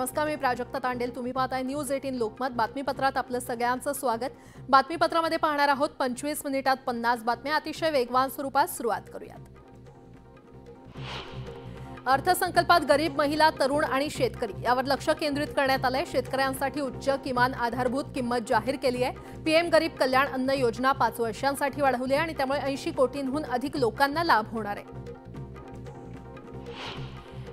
नमस्कार, मी प्राजक्ता तांडेल. तुम्ही पाहताय न्यूज 18 लोकमत. बातमीपत्रात आपलं सगळ्यांचं स्वागत. बातमीपत्रामध्ये पाहणार आहोत 25 मिनिटात 50 बातम्या. अतिशय वेगवान स्वरूपात सुरुवात करूयात. अर्थसंकल्पात गरीब महिला, तरुण आणि शेतकरी यावर लक्ष केंद्रित करण्यात आलंय. शेतकऱ्यांसाठी उच्च किमान आधारभूत किंमत जाहीर केली आहे. पीएम गरीब कल्याण अन्न योजना 5 वर्षांसाठी वाढवली आहे आणि त्यामुळे 80 कोटींहून अधिक लोकांना लाभ होणार आहे.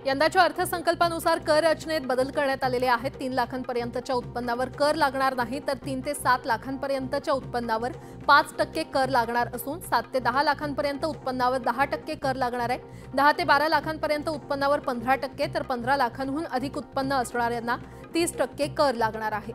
यंदाच्या अर्थसंकल्पानुसार कर रचनेत बदल करण्यात आलेले आहेत. 3 लाखांपर्यंतच्या उत्पन्नावर कर लागणार नाही, तर 3 ते 7 लाखांपर्यंतच्या उत्पन्नावर 5% कर लागणार असून 7 ते 10 लाखांपर्यंत उत्पन्नावर 10% कर लागणार आहे. 10 ते 12 लाखांपर्यंत उत्पन्नावर 15%, तर 15 लाखांहून अधिक उत्पन्न असणाऱ्यांना 30% कर लागणार आहे.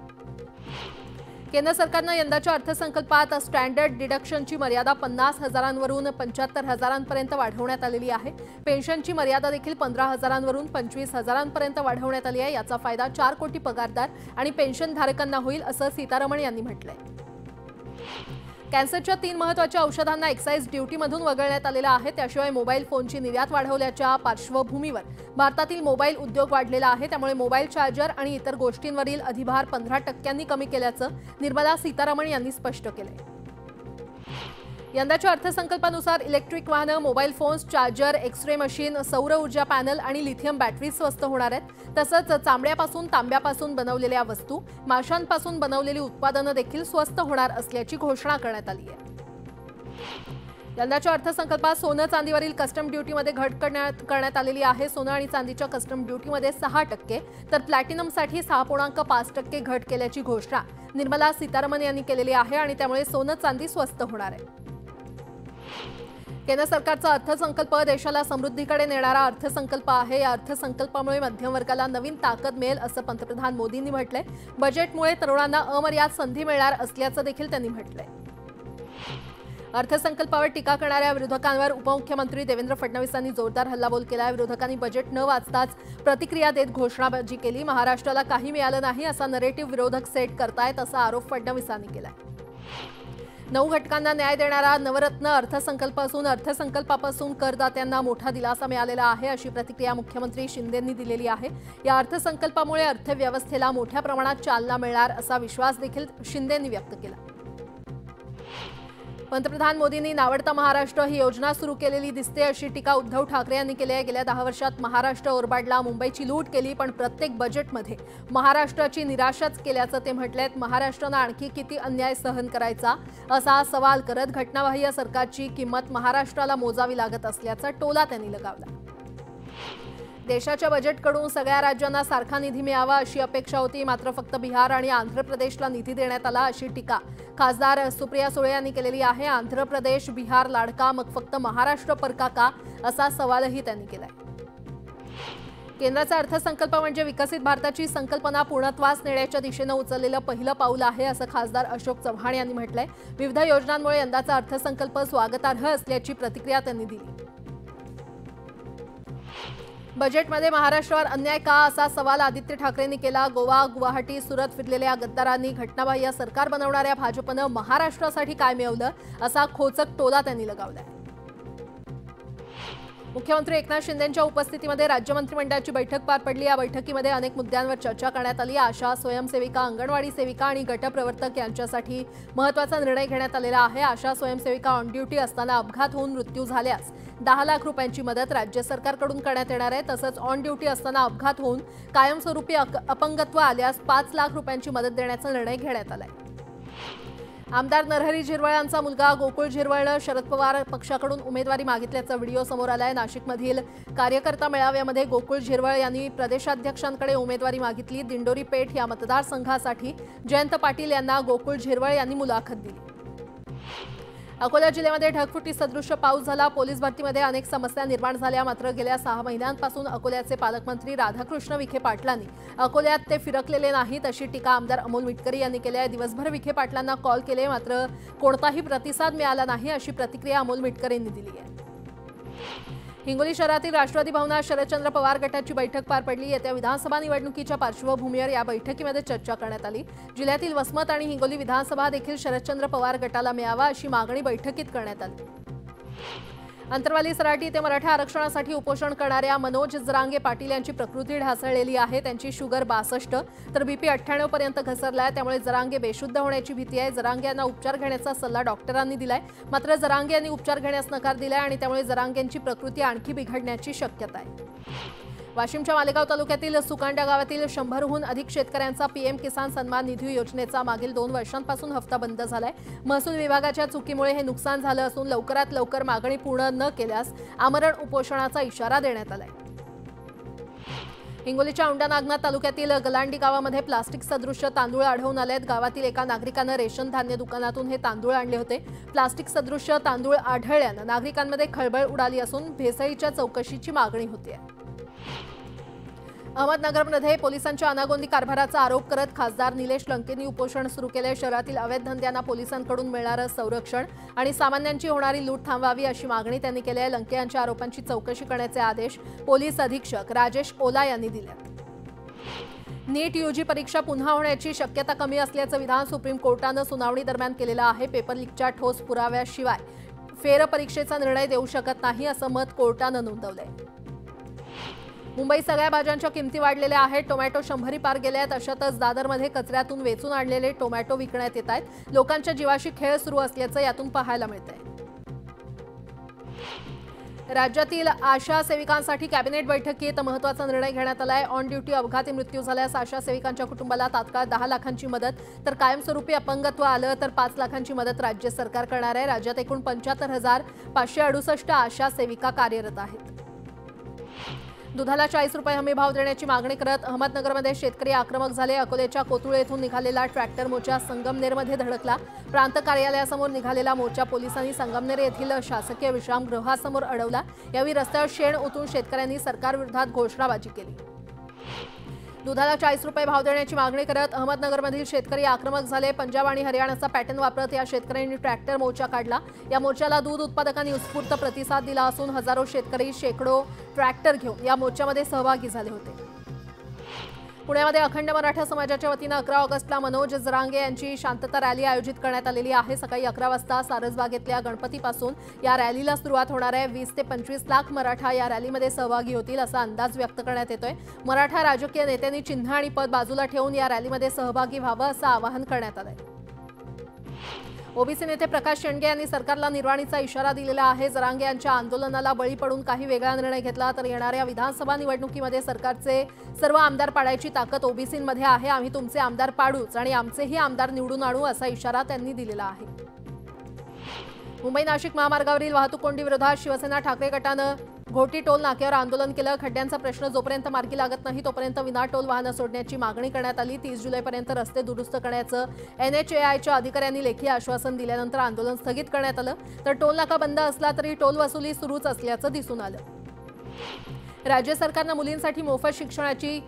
केंद्र सरकारनं यंदाच्या अर्थसंकल्पात स्टँडर्ड डिडक्शनची मर्यादा 50,000वरून 75,000पर्यंत वाढवण्यात आलेली आहे. पेन्शनची मर्यादा देखील 15,000वरून 25,000पर्यंत वाढवण्यात आली आहे. याचा फायदा 4 कोटी पगारदार आणि पेन्शनधारकांना होईल, असं सीतारमण यांनी म्हटलंय. कॅन्सरच्या 3 महत्त्वाच्या औषधांना एक्साइज ड्युटीमधून वगळण्यात आलेलं आहे. त्याशिवाय मोबाईल फोनची निर्यात वाढवल्याच्या पार्श्वभूमीवर भारतातील मोबाईल उद्योग वाढलेला आहे. त्यामुळे मोबाईल चार्जर आणि इतर गोष्टींवरील अधिभार 15% कमी केल्याचं निर्मला सीतारमण यांनी स्पष्ट केलंय. यंदाच्या अर्थसंकल्पानुसार इलेक्ट्रिक वाहनं, mobile phones, charger, X-ray machine, सौर ऊर्जा पॅनल आणि लिथियम बॅटरी स्वस्त होणार आहेत. तसंच चामड्यापासून, तांब्यापासून बनवलेल्या वस्तू, माशांपासून बनवलेली उत्पादनं देखील स्वस्त होणार असल्याची घोषणा करण्यात आली आहे. यंदाच्या अर्थसंकल्पात सोनं चांदीवरील कस्टम ड्युटीमध्ये घट करण्यात आलेली आहे. सोनं आणि चांदीच्या कस्टम ड्युटीमध्ये 6%, तर प्लॅटिनमसाठी 6.5% घट केल्याची घोषणा निर्मला सीतारमण यांनी केलेली आहे आणि त्यामुळे सोनं चांदी स्वस्त होणार आहे. केंद्र सरकारचा अर्थसंकल्प देशाला समृद्धीकडे नेणारा अर्थसंकल्प आहे. या अर्थसंकल्पामुळे मध्यम वर्गाला नवीन ताकद मिळेल, असं पंतप्रधान मोदींनी म्हटलंय. बजेटमुळे तरुणांना अमर्याद संधी मिळणार असल्याचं देखील त्यांनी म्हटलंय. अर्थसंकल्पावर टीका करणाऱ्या विरोधकांवर उपमुख्यमंत्री देवेंद्र फडणवीसांनी जोरदार हल्लाबोल केला. विरोधकांनी बजेट न वाचताच प्रतिक्रिया देत घोषणाबाजी केली. महाराष्ट्राला काही मिळालं नाही असा नरेटिव्ह विरोधक सेट करतायत, असा आरोप फडणवीसांनी केला. 9 घटकांना न्याय देणारा नवरत्न अर्थसंकल्प असून अर्थसंकल्पापासून करदात्यांना मोठा दिलासा मिळालेला आहे, अशी प्रतिक्रिया मुख्यमंत्री शिंदेंनी दिलेली आहे. या अर्थसंकल्पामुळे अर्थव्यवस्थेला मोठ्या प्रमाणात चालना मिळणार असा विश्वास देखील शिंदेंनी व्यक्त केला. पंतप्रधान मोदींनी नावडता महाराष्ट्र ही योजना सुरू केलेली दिसते, अशी टीका उद्धव ठाकरे यांनी केली आहे. गेल्या 10 वर्षात महाराष्ट्र ओरबाडला, मुंबईची लूट केली, पण प्रत्येक बजेटमध्ये महाराष्ट्राची निराशाच केल्याचं ते म्हटलेत. महाराष्ट्रानं आणखी किती अन्याय सहन करायचा, असा सवाल करत घटनाबाह्य सरकारची किंमत महाराष्ट्राला मोजावी लागत असल्याचा टोला त्यांनी लगावला. देशाच्या बजेटकडून सगळ्या राज्यांना सारखा निधी मिळावा अशी अपेक्षा होती, मात्र फक्त बिहार आणि आंध्र प्रदेशला निधी देण्यात आला, अशी टीका खासदार सुप्रिया सुळे यांनी केलेली आहे. आंध्र प्रदेश, बिहार लाडका, मग फक्त महाराष्ट्र परका का, असा सवालही त्यांनी केलाय. केंद्राचा अर्थसंकल्प म्हणजे विकसित भारताची संकल्पना पूर्णत्वास नेण्याच्या दिशेनं उचललेलं पहिलं पाऊल आहे, असं खासदार अशोक चव्हाण यांनी म्हटलंय. विविध योजनांमुळे यंदाचा अर्थसंकल्प स्वागतार्ह असल्याची प्रतिक्रिया त्यांनी दिली. बजेटमध्ये महाराष्ट्रावर अन्याय का, असा सवाल आदित्य ठाकरेंनी केला. गोवा, गुवाहाटी, सुरत फिरलेल्या गद्दारांनी घटनाबाह्य सरकार बनवणाऱ्या भाजपनं महाराष्ट्रासाठी काय मिळवलं, असा खोचक टोला त्यांनी लगावलाय. मुख्यमंत्री एकनाथ शिंदेंच्या उपस्थितीमध्ये राज्य मंत्रिमंडळाची बैठक पार पडली. या बैठकीमध्ये अनेक मुद्द्यांवर चर्चा करण्यात आली. आशा, स्वयंसेविका, अंगणवाडी सेविका आणि गटप्रवर्तक यांच्यासाठी महत्त्वाचा निर्णय घेण्यात आलेला आहे. आशा स्वयंसेविका ऑन ड्युटी असताना अपघात होऊन मृत्यू झाल्यास 10 लाख रुपयांची मदत राज्य सरकारकडून करण्यात येणार आहे. तसंच ऑन ड्युटी असताना अपघात होऊन कायमस्वरूपी अपंगत्व आल्यास 5 लाख रुपयांची मदत देण्याचा निर्णय घेण्यात आलाय. आमदार नरहरी झिरवळ यांचा मुलगा गोकुळ झिरवळनं शरद पवार पक्षाकडून उमेदवारी मागितल्याचा व्हिडिओ समोर आलाय. नाशिकमधील कार्यकर्ता मेळाव्यामध्ये गोकुळ झिरवळ यांनी प्रदेशाध्यक्षांकडे उमेदवारी मागितली. दिंडोरी पेठ या मतदारसंघासाठी जयंत पाटील यांना गोकुळ झिरवळ यांनी मुलाखत दिली. अकोला जिल्ह्यामध्ये ढगफुटी सदृश्य पाऊस झाला. पोलीस भरतीमध्ये अनेक समस्या निर्माण झाल्या, मात्र गेल्या 6 महिन्यांपासून अकोल्याचे पालकमंत्री राधाकृष्ण विखे पाटलांनी अकोल्यात ते फिरकलेले नाहीत, अशी टीका आमदार अमोल मिटकरी यांनी केली आहे. दिवसभर विखे पाटलांना कॉल केले, मात्र कोणताही प्रतिसाद मिळाला नाही, अशी प्रतिक्रिया अमोल मिटकरी यांनी दिली आहे. हिंगोली शहरातील राष्ट्रवादी भवनात शरदचंद्र पवार गटाची बैठक पार पडली. येत्या विधानसभा निवडणुकीच्या पार्श्वभूमीवर या बैठकीमध्ये चर्चा करण्यात आली. जिल्ह्यातील वसमत आणि हिंगोली विधानसभा देखील शरदचंद्र पवार गटाला मिळावा, अशी मागणी बैठकीत करण्यात आली. अंतरवाली सराटी ते मराठा आरक्षणासाठी उपोषण करणाऱ्या मनोज जरांगे पाटील यांची प्रकृती ढासळलेली आहे। त्यांची शुगर 62 तर बीपी 98 पर्यंत घसरलाय। त्यामुळे जरांगे बेशुद्ध होण्याची भीती आहे। जरांगे यांना उपचार घेण्याचा सल्ला डॉक्टरांनी दिलाय, मात्र जरांगे यांनी उपचार घेण्यास नकार दिलाय आणि त्यामुळे जरांगेंची प्रकृती आणखी बिघडण्याची शक्यता आहे। वाशिमच्या मालेगाव तालुक्यातील सुकांड्या गावातील 100हून अधिक शेतकऱ्यांचा पीएम किसान सन्मान निधी योजनेचा मागील 2 वर्षांपासून हप्ता बंद झालाय। महसूल विभागाच्या चुकीमुळे हे नुकसान झालं असून लवकरात लवकर मागणी पूर्ण न केल्यास आमरण उपोषणाचा इशारा देण्यात आलाय। हिंगोलीच्या औंढा नागनाथ तालुक्यातील गलांडी गावामध्ये प्लास्टिक सदृश्य तांदूळ आढळून आलेत। गावातील एका नागरिकानं रेशन धान्य दुकानातून हे तांदूळ आणले होते। प्लास्टिक सदृश्य तांदूळ आढळल्यानं नागरिकांमध्ये खळबळ उडाली असून भेसळीच्या चौकशीची मागणी होती। अहमदनगरमध्ये पोलिसांच्या अनागोंदी कारभाराचा आरोप करत खासदार निलेश लंकेंनी उपोषण सुरू केले। शहरातील अवैध धंद्यांना पोलिसांकडून मिळणारं संरक्षण आणि सामान्यांची होणारी लूट थांबवावी अशी मागणी त्यांनी केली आहे। लंके यांच्या आरोपांची चौकशी करण्याचे आदेश पोलीस अधीक्षक राजेश ओला यांनी दिले। नीट यूजी परीक्षा पुन्हा होण्याची शक्यता कमी असल्याचं विधान सुप्रीम कोर्टानं सुनावणी दरम्यान केलेलं आहे। पेपर लीकच्या ठोस पुराव्याशिवाय फेरपरीक्षेचा निर्णय देऊ शकत नाही असं मत कोर्टानं नोंदवलंय। मुंबईत सगळ्या भाज्यांच्या किमती वाढलेल्या आहेत। टोमॅटो 100 पार गेले आहेत। अशातच दादरमध्ये कचऱ्यातून वेचून आणलेले टोमॅटो विकण्यात येत आहेत। लोकांच्या जीवाशी खेळ सुरू असल्याचं यातून पाहायला मिळतंय। राज्यातील आशा सेविकांसाठी कॅबिनेट बैठकीत महत्त्वाचा निर्णय घेण्यात आलाय। ऑन ड्युटी अपघाती मृत्यू झाल्यास आशा सेविकांच्या कुटुंबाला तात्काळ 10 लाखांची मदत, तर कायमस्वरूपी अपंगत्व आलं तर 5 लाखांची मदत राज्य सरकार करणार आहे। राज्यात एकूण 75,568 आशा सेविका कार्यरत आहेत। दुधाला 40 रुपये हमी भाव देण्याची मागणी करत अहमदनगरमध्ये शेतकरी आक्रमक झाले। अकोलेच्या कोतुळे येथून निघालेला ट्रॅक्टर मोर्चा संगमनेरमध्ये धडकला। प्रांत कार्यालयासमोर निघालेला मोर्चा पोलिसांनी संगमनेर येथील शासकीय विश्रामगृहासमोर अडवला। यावेळी रस्त्यावर शेण ओतून शेतकऱ्यांनी सरकारविरोधात घोषणाबाजी केली। दुधाला 40 रुपये भाव देण्याची मागणी करत अहमदनगरमधील शेतकरी आक्रमक झाले। पंजाब आणि हरियाणाचा पॅटर्न वापरत या शेतकऱ्यांनी ट्रॅक्टर मोर्चा काढला। या मोर्चाला दूध उत्पादकांनी उत्स्फूर्त प्रतिसाद दिला असून हजारो शेतकरी शेकडो ट्रॅक्टर घेऊन या मोर्चामध्ये सहभागी झाले होते। पुण्यामध्ये अखंड मराठा समाजाच्या वतीनं 11 ऑगस्टला मनोज जरांगे यांची शांतता रॅली आयोजित करण्यात आलेली आहे। सकाळी 11 वाजता सारसबागेतल्या गणपतीपासून या रॅलीला सुरुवात होणार आहे। 20 ते 25 लाख मराठा या रॅलीमध्ये सहभागी होतील असा अंदाज व्यक्त करण्यात येतोय। मराठा राजकीय नेत्यांनी चिन्ह आणि पद बाजूला ठेवून या रॅलीमध्ये सहभागी व्हावं असं आवाहन करण्यात आलंय। ओबीसी नेते प्रकाश शेंडगे यांनी सरकारला निर्वाणीचा इशारा दिलेला आहे। जरांगे यांच्या आंदोलनाला बळी पडून काही वेगळा निर्णय घेतला तर येणाऱ्या विधानसभा निवडणुकीमध्ये सरकारचे सर्व आमदार पाडायची ताकद ओबीसींमध्ये आहे। आम्ही तुमचे आमदार पाडूच आणि आमचेही आमदार निवडून आणू असा इशारा त्यांनी दिलेला आहे। मुंबई नाशिक महामार्गावरील वाहतूक कोंडी विरोधात शिवसेना ठाकरे गटानं घोटी टोल नाक्यावर आंदोलन केलं। खड्ड्यांचा प्रश्न जोपर्यंत मार्गी लागत नाही तोपर्यंत विना टोल वाहनं सोडण्याची मागणी करण्यात आली। 30 जुलैपर्यंत रस्ते दुरुस्त करण्याचं NHAIच्या अधिकाऱ्यांनी लेखी आश्वासन दिल्यानंतर आंदोलन स्थगित करण्यात आलं। तर टोल नाका बंद असला तरी टोल वसुली सुरूच असल्याचं दिसून आलं। राज्य सरकारनं मुलींसाठी मोफत शिक्षणाची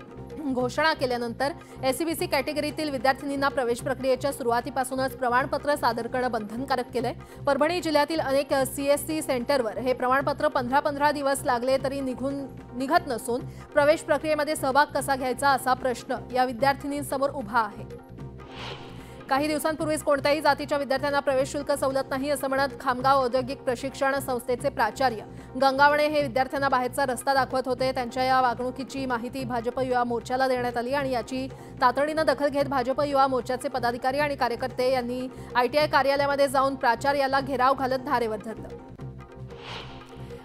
घोषणा केल्यानंतर SCBC कॅटेगरीतील विद्यार्थिनींना प्रवेश प्रक्रियेच्या सुरुवातीपासूनच प्रमाणपत्र सादर करणं बंधनकारक केलंय। परभणी जिल्ह्यातील अनेक CSC सेंटरवर हे प्रमाणपत्र 15-15 दिवस लागले तरी निघत नसून प्रवेश प्रक्रियेमध्ये सहभाग कसा घ्यायचा असा प्रश्न या विद्यार्थिनींसमोर उभा आहे। काही दिवसांपूर्वीच कोणत्याही जातीच्या विद्यार्थ्यांना प्रवेश शुल्क सवलत नाही असं म्हणत खामगाव औद्योगिक प्रशिक्षण संस्थेचे प्राचार्य गंगावणे हे विद्यार्थ्यांना बाहेरचा रस्ता दाखवत होते। त्यांच्या या वागणुकीची माहिती भाजप युवा मोर्चाला देण्यात आली आणि याची तातडीनं दखल घेत भाजप युवा मोर्चाचे पदाधिकारी आणि कार्यकर्ते यांनी ITI कार्यालयामध्ये जाऊन प्राचार्याला घेराव घालत धारेवर धरलं।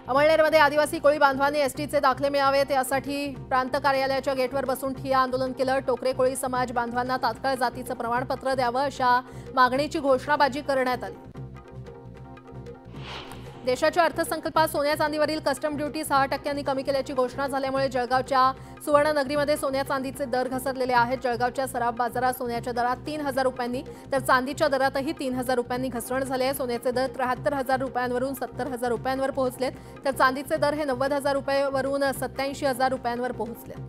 अमळनेरमध्ये आदिवासी कोळी बांधवांनी STचे दाखले मिळावेत यासाठी प्रांत कार्यालयाच्या गेटवर बसून ठिय्या आंदोलन केलं। टोकरे कोळी समाज बांधवांना तात्काळ जातीचं प्रमाणपत्र द्यावं अशा मागणीची घोषणाबाजी करण्यात आली। देशाच्या अर्थसंकल्पात सोन्या चांदीवरील कस्टम ड्युटी 6% कमी केल्याची घोषणा झाल्यामुळे जळगावच्या सुवर्णनगरीमध्ये सोन्या चांदीचे दर घसरलेले आहेत। जळगावच्या सराफ बाजारात सोन्याच्या दरात 3,000 रुपयांनी तर चांदीच्या दरातही 3,000 रुपयांनी घसरण झाली आहे। सोन्याचे दर 73,000 रुपयांवरून 70,000 रुपयांवर पोहोचलेत तर चांदीचे दर हे 90,000 रुपयांवरून 87,000 रुपयांवर पोहोचले।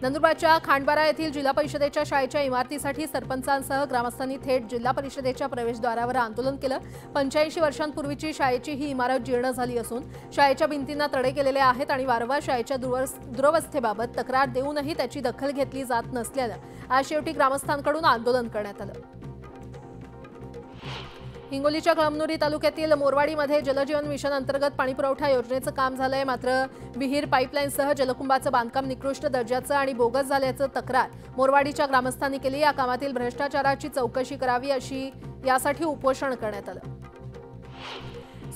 नंदुरबारच्या खांडबारा येथील जिल्हा परिषदेच्या शाळेच्या इमारतीसाठी सरपंचांसह ग्रामस्थांनी थेट जिल्हा परिषदेच्या प्रवेशद्वारावर आंदोलन केलं। 85 वर्षांपूर्वीची शाळेची ही इमारत जीर्ण झाली असून शाळेच्या भिंतींना तडे गेलेले आहेत आणि वारंवार शाळेच्या दुरवस्थेबाबत तक्रार देऊनही त्याची दखल घेतली जात नसल्यानं आज शेवटी ग्रामस्थांकडून आंदोलन करण्यात आलं। हिंगोलीच्या कळमनुरी तालुक्यातील मोरवाडीमध्ये जलजीवन मिशन अंतर्गत पाणीपुरवठा योजनेचं काम झालंय, मात्र विहीर पाईपलाईनसह जलकुंभाचं बांधकाम निकृष्ट दर्जाचं आणि बोगस झाल्याचं तक्रार मोरवाडीच्या ग्रामस्थांनी केली। या कामातील भ्रष्टाचाराची चौकशी करावी अशी यासाठी उपोषण करण्यात आलं।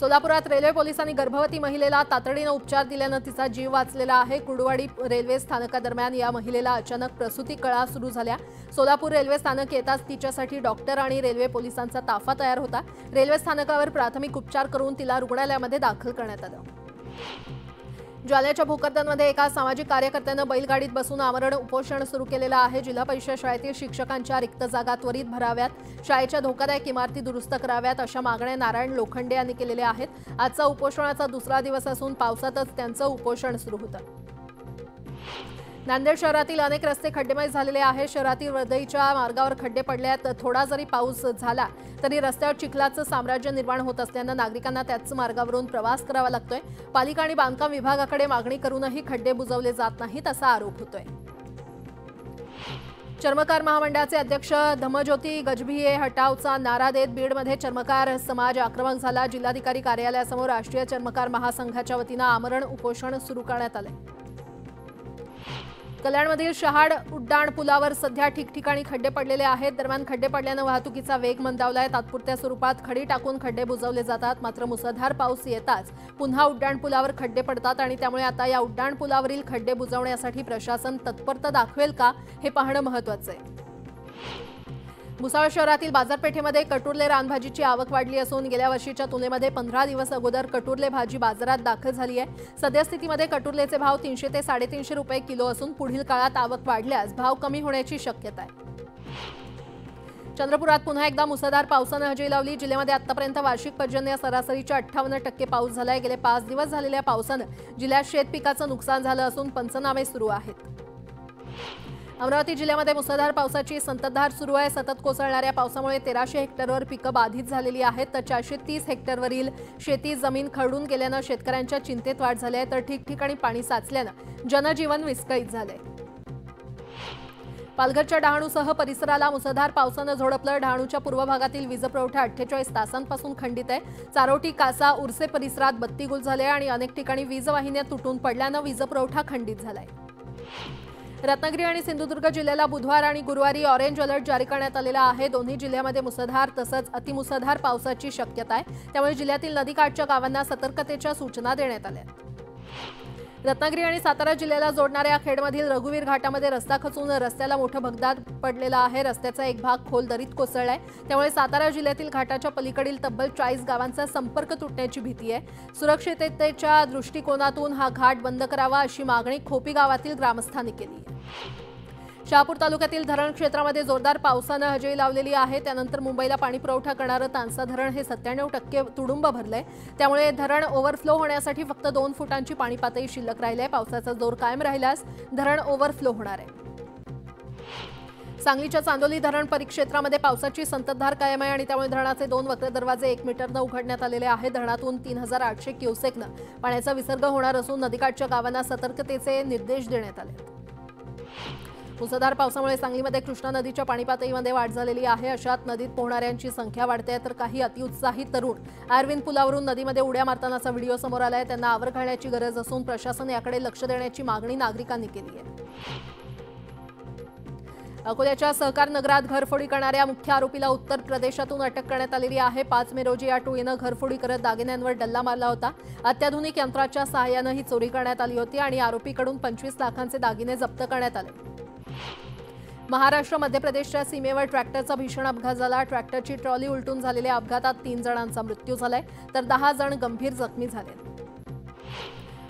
सोलापुरात रेल्वे पोलिसांनी गर्भवती महिलेला तातडीनं उपचार दिल्यानं तिचा जीव वाचलेला आहे। कुर्डुवाडी रेल्वे स्थानकादरम्यान या महिलेला अचानक प्रसूती कळा सुरू झाल्या। सोलापूर रेल्वे स्थानक येताच तिच्यासाठी डॉक्टर आणि रेल्वे पोलिसांचा ताफा तयार होता। रेल्वे स्थानकावर प्राथमिक उपचार करून तिला रुग्णालयामध्ये दाखल करण्यात आलं। जालन्याच्या भोकरदनमध्ये एका सामाजिक कार्यकर्त्यानं बैलगाडीत बसून आमरण उपोषण सुरू केलेलं आहे। जिल्हा परिषद शाळेतील शिक्षकांच्या रिक्त जागा त्वरित भराव्यात, शाळेच्या धोकादायक इमारती दुरुस्त कराव्यात अशा मागण्या नारायण लोखंडे यांनी केलेल्या आहेत। आजचा उपोषणाचा दुसरा दिवस असून पावसातच त्यांचं उपोषण सुरू होतं। नांदेड शहरातील अनेक रस्ते खड्डेमय झालेले आहेत। शहरातील वरदईच्या मार्गावर खड्डे पडल्यात। थोडा जरी पाऊस झाला तरी रस्त्यावर चिखलाचं साम्राज्य निर्माण होत असल्यानं नागरिकांना त्याच मार्गावरून प्रवास करावा लागतोय। पालिका आणि बांधकाम विभागाकडे मागणी करूनही खड्डे बुजवले जात नाहीत असा आरोप होतोय। चर्मकार महामंडळाचे अध्यक्ष धम्मज्योती गजभिये हटावचा नारा देत बीडमध्ये चर्मकार समाज आक्रमक झाला। जिल्हाधिकारी कार्यालयासमोर राष्ट्रीय चर्मकार महासंघाच्या वतीनं आमरण उपोषण सुरू करण्यात आले। कल्याणमधील शहाड उड्डाण पुलावर सध्या ठिकठिकाणी खड्डे पडलेले आहेत। दरम्यान खड्डे पडल्यानं वाहतुकीचा वेग मंदावलाय। तात्पुरत्या स्वरूपात खडी टाकून खड्डे बुजवले जातात, मात्र मुसळधार पाऊस येताच पुन्हा उड्डाण पुलावर खड्डे पडतात आणि त्यामुळे आता या उड्डाण पुलावरील खड्डे बुजवण्यासाठी प्रशासन तत्परता दाखवेल का हे पाहणं महत्त्वाचं आहे। भुसावळ शहरातील बाजारपेठेमध्ये कटुरले रानभाजीची आवक वाढली असून गेल्या वर्षीच्या तुलनेमध्ये 15 दिवस अगोदर कटुरले भाजी बाजारात दाखल झाली आहे। सद्यस्थितीमध्ये कटुरलेचे भाव 300 ते 350 रुपये किलो असून पुढील काळात आवक वाढल्यास भाव कमी होण्याची शक्यता आहे। चंद्रपुरात पुन्हा एकदा मुसळधार पावसानं हजेरी लावली। जिल्ह्यामध्ये आतापर्यंत वार्षिक पर्जन्य सरासरीच्या 58% पाऊस झालाय। गेले 5 दिवस झालेल्या पावसानं जिल्ह्यात शेत पिकाचं नुकसान झालं असून पंचनामे सुरू आहेत। अमरावती जिल्ह्यामध्ये मुसळधार पावसाची संततधार सुरू आहे। सतत कोसळणाऱ्या पावसामुळे 1300 हेक्टरवर पिकं बाधित झालेली आहेत, तर 430 हेक्टरवरील शेती जमीन खरडून गेल्यानं शेतकऱ्यांच्या चिंतेत वाढ झाली आहे, तर ठिकठिकाणी पाणी साचल्यानं जनजीवन विस्कळीत झालंय। पालघरच्या डहाणूसह परिसराला मुसळधार पावसानं झोडपलं। डहाणूच्या पूर्व भागातील वीज पुरवठा 48 तासांपासून खंडित आहे। चारोटी, कासा, उर्से परिसरात बत्ती गुल झाले आणि अनेक ठिकाणी वीज वाहिन्या तुटून पडल्यानं वीज पुरवठा खंडित झालाय। रत्नागिरी आणि सिंधुदुर्ग जिल्ह्याला बुधवार आणि गुरुवारी ऑरेंज अलर्ट जारी करण्यात आलेला आहे। दोन्ही जिल्ह्यामध्ये मुसळधार तसंच अतिमुसळधार पावसाची शक्यता आहे, त्यामुळे जिल्ह्यातील नदीकाठच्या गावांना सतर्कतेच्या सूचना देण्यात आल्या। रत्नागिरी आणि सातारा जिल्ह्याला जोडणाऱ्या खेडमधील रघुवीर घाटामध्ये रस्ता खचून रस्त्याला मोठं भगदाड पडलेला आहे। रस्त्याचा एक भाग खोल दरीत कोसळलाय, त्यामुळे सातारा जिल्ह्यातील घाटाच्या पलीकडील तब्बल 40 गावांचा संपर्क तुटण्याची भीती आहे। सुरक्षिततेच्या दृष्टिकोनातून हा घाट बंद करावा अशी मागणी खोपी गावातील ग्रामस्थांनी केली आहे। शहापूर तालुक्यातील धरण क्षेत्रामध्ये जोरदार पावसानं हजेरी लावलेली आहे। त्यानंतर मुंबईला पाणी पुरवठा करणारं तानसा धरण हे 97% तुडुंब भरलंय, त्यामुळे धरण ओव्हरफ्लो होण्यासाठी फक्त 2 फुटांची पाणी पातळी शिल्लक राहिली आहे। पावसाचा जोर कायम राहिल्यास धरण ओव्हरफ्लो होणार आहे। सांगलीच्या चांदोली धरण परिक्षेत्रामध्ये पावसाची संततधार कायम आहे आणि त्यामुळे धरणाचे 2 वक्र दरवाजे 1 मीटरनं उघडण्यात आलेले आहेत। धरणातून 3800 क्युसेकनं पाण्याचा विसर्ग होणार असून नदीकाठच्या गावांना सतर्कतेचे निर्देश देण्यात आले। मुसळधार पावसामुळे सांगलीमध्ये कृष्णा नदीच्या पाणी पातळीमध्ये वाढ झालेली आहे। अशात नदीत पोहणाऱ्यांची संख्या वाढते, तर काही अतिउत्साहित तरुण आर्विन पुलावरून नदीमध्ये उड्या मारतानाचा व्हिडिओ समोर आलाय। त्यांना आवर घालण्याची गरज असून प्रशासन याकडे लक्ष देण्याची मागणी नागरिकांनी केली आहे। अकोल्याच्या सहकार नगरात घरफोडी करणाऱ्या मुख्य आरोपीला उत्तर प्रदेशातून अटक करण्यात आलेली आहे। 5 मे रोजी या टोळीनं घरफोडी करत दागिन्यांवर डल्ला मारला होता। अत्याधुनिक यंत्राच्या सहाय्यानं ही चोरी करण्यात आली होती आणि आरोपीकडून 25 लाखांचे दागिने जप्त करण्यात आले। महाराष्ट्र मध्य प्रदेशच्या सीमेवर ट्रॅक्टरचा भीषण अपघात झाला। ट्रॅक्टरची ट्रॉली उलटून झालेल्या अपघातात 3 जणांचा मृत्यू झालाय, तर 10 जण गंभीर जखमी झाले।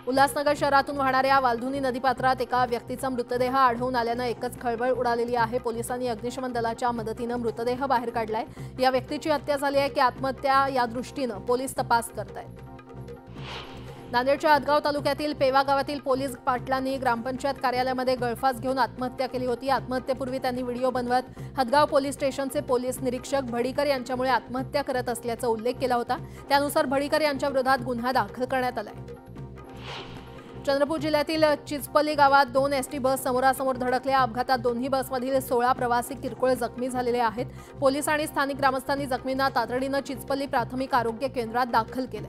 उल्हासनगर शहरातून वाहणाऱ्या वालधुनी नदीपात्रात एका व्यक्तीचा मृतदेह आढळून आल्यानं एकच खळबळ उडालेली आहे। पोलिसांनी अग्निशमन दलाच्या मदतीनं मृतदेह बाहेर काढलाय। या व्यक्तीची हत्या झाली आहे की आत्महत्या या दृष्टीनं पोलीस तपास करतायत। नांदेडच्या हदगाव तालुक्यातील पेवा गावातील पोलीस पाटलांनी ग्रामपंचायत कार्यालयामध्ये गळफास घेऊन आत्महत्या केली होती। आत्महत्येपूर्वी त्यांनी व्हिडिओ बनवत हदगाव पोलीस स्टेशनचे पोलीस निरीक्षक भडीकर यांच्यामुळे आत्महत्या करत असल्याचा उल्लेख केला होता। त्यानुसार भडीकर यांच्या विरोधात गुन्हा दाखल करण्यात आलाय। चंद्रपूर जिल्ह्यातील चिचपल्ली गावात 2 एसटी बस समोरासमोर धडकल्या. अपघातात दोन्ही बसमधील 16 प्रवासी किरकोळ जखमी झालेले आहेत. पोलीस आणि स्थानिक ग्रामस्थांनी जखमींना तातडीनं चिचपल्ली प्राथमिक आरोग्य केंद्रात दाखल केले.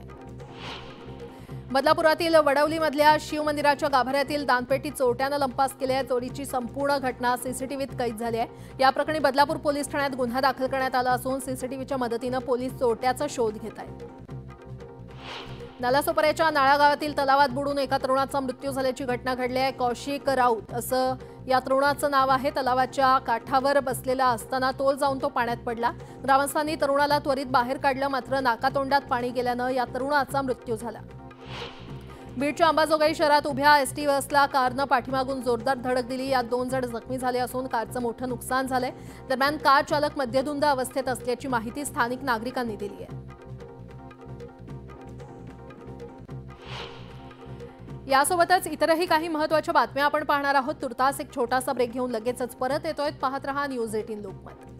बदलापुरातील वडवलीमधल्या शिव मंदिराच्या गाभाऱ्यातील दानपेटी चोरट्यानं लंपास केली आहे. चोरीची संपूर्ण घटना सीसीटीव्हीत कैद झाली आहे. या प्रकरणी बदलापूर पोलीस ठाण्यात गुन्हा दाखल करण्यात आला असून सीसीटीव्हीच्या मदतीनं पोलीस चोरट्याचा शोध घेत आहेत. नालासोपाऱ्याच्या नाळा गावातील तलावात बुडून एका तरुणाचा मृत्यू झाल्याची घटना घडली आहे. कौशिक राऊत असं या तरुणाचं नाव आहे. तलावाच्या काठावर बसलेला असताना तोल जाऊन तो पाण्यात पडला. ग्रामस्थांनी तरुणाला त्वरित बाहेर काढलं, मात्र नाकातोंडात पाणी गेल्यानं या तरुणाचा मृत्यू झाला. बीडच्या अंबाजोगाई शहरात उभ्या एसटी बसला कारनं पाठीमागून जोरदार धडक दिली. यात 2 जण जखमी झाले असून कारचं मोठं नुकसान झालंय. दरम्यान कार चालक मद्यधुंद अवस्थेत असल्याची माहिती स्थानिक नागरिकांनी दिली आहे. यासोबतच इतरही काही महत्त्वाच्या बातम्या आपण पाहणार आहोत. तुर्तास एक छोटासा ब्रेक घेऊन लगेचच परत येतोय. पाहत रहा न्यूज 18 लोकमत.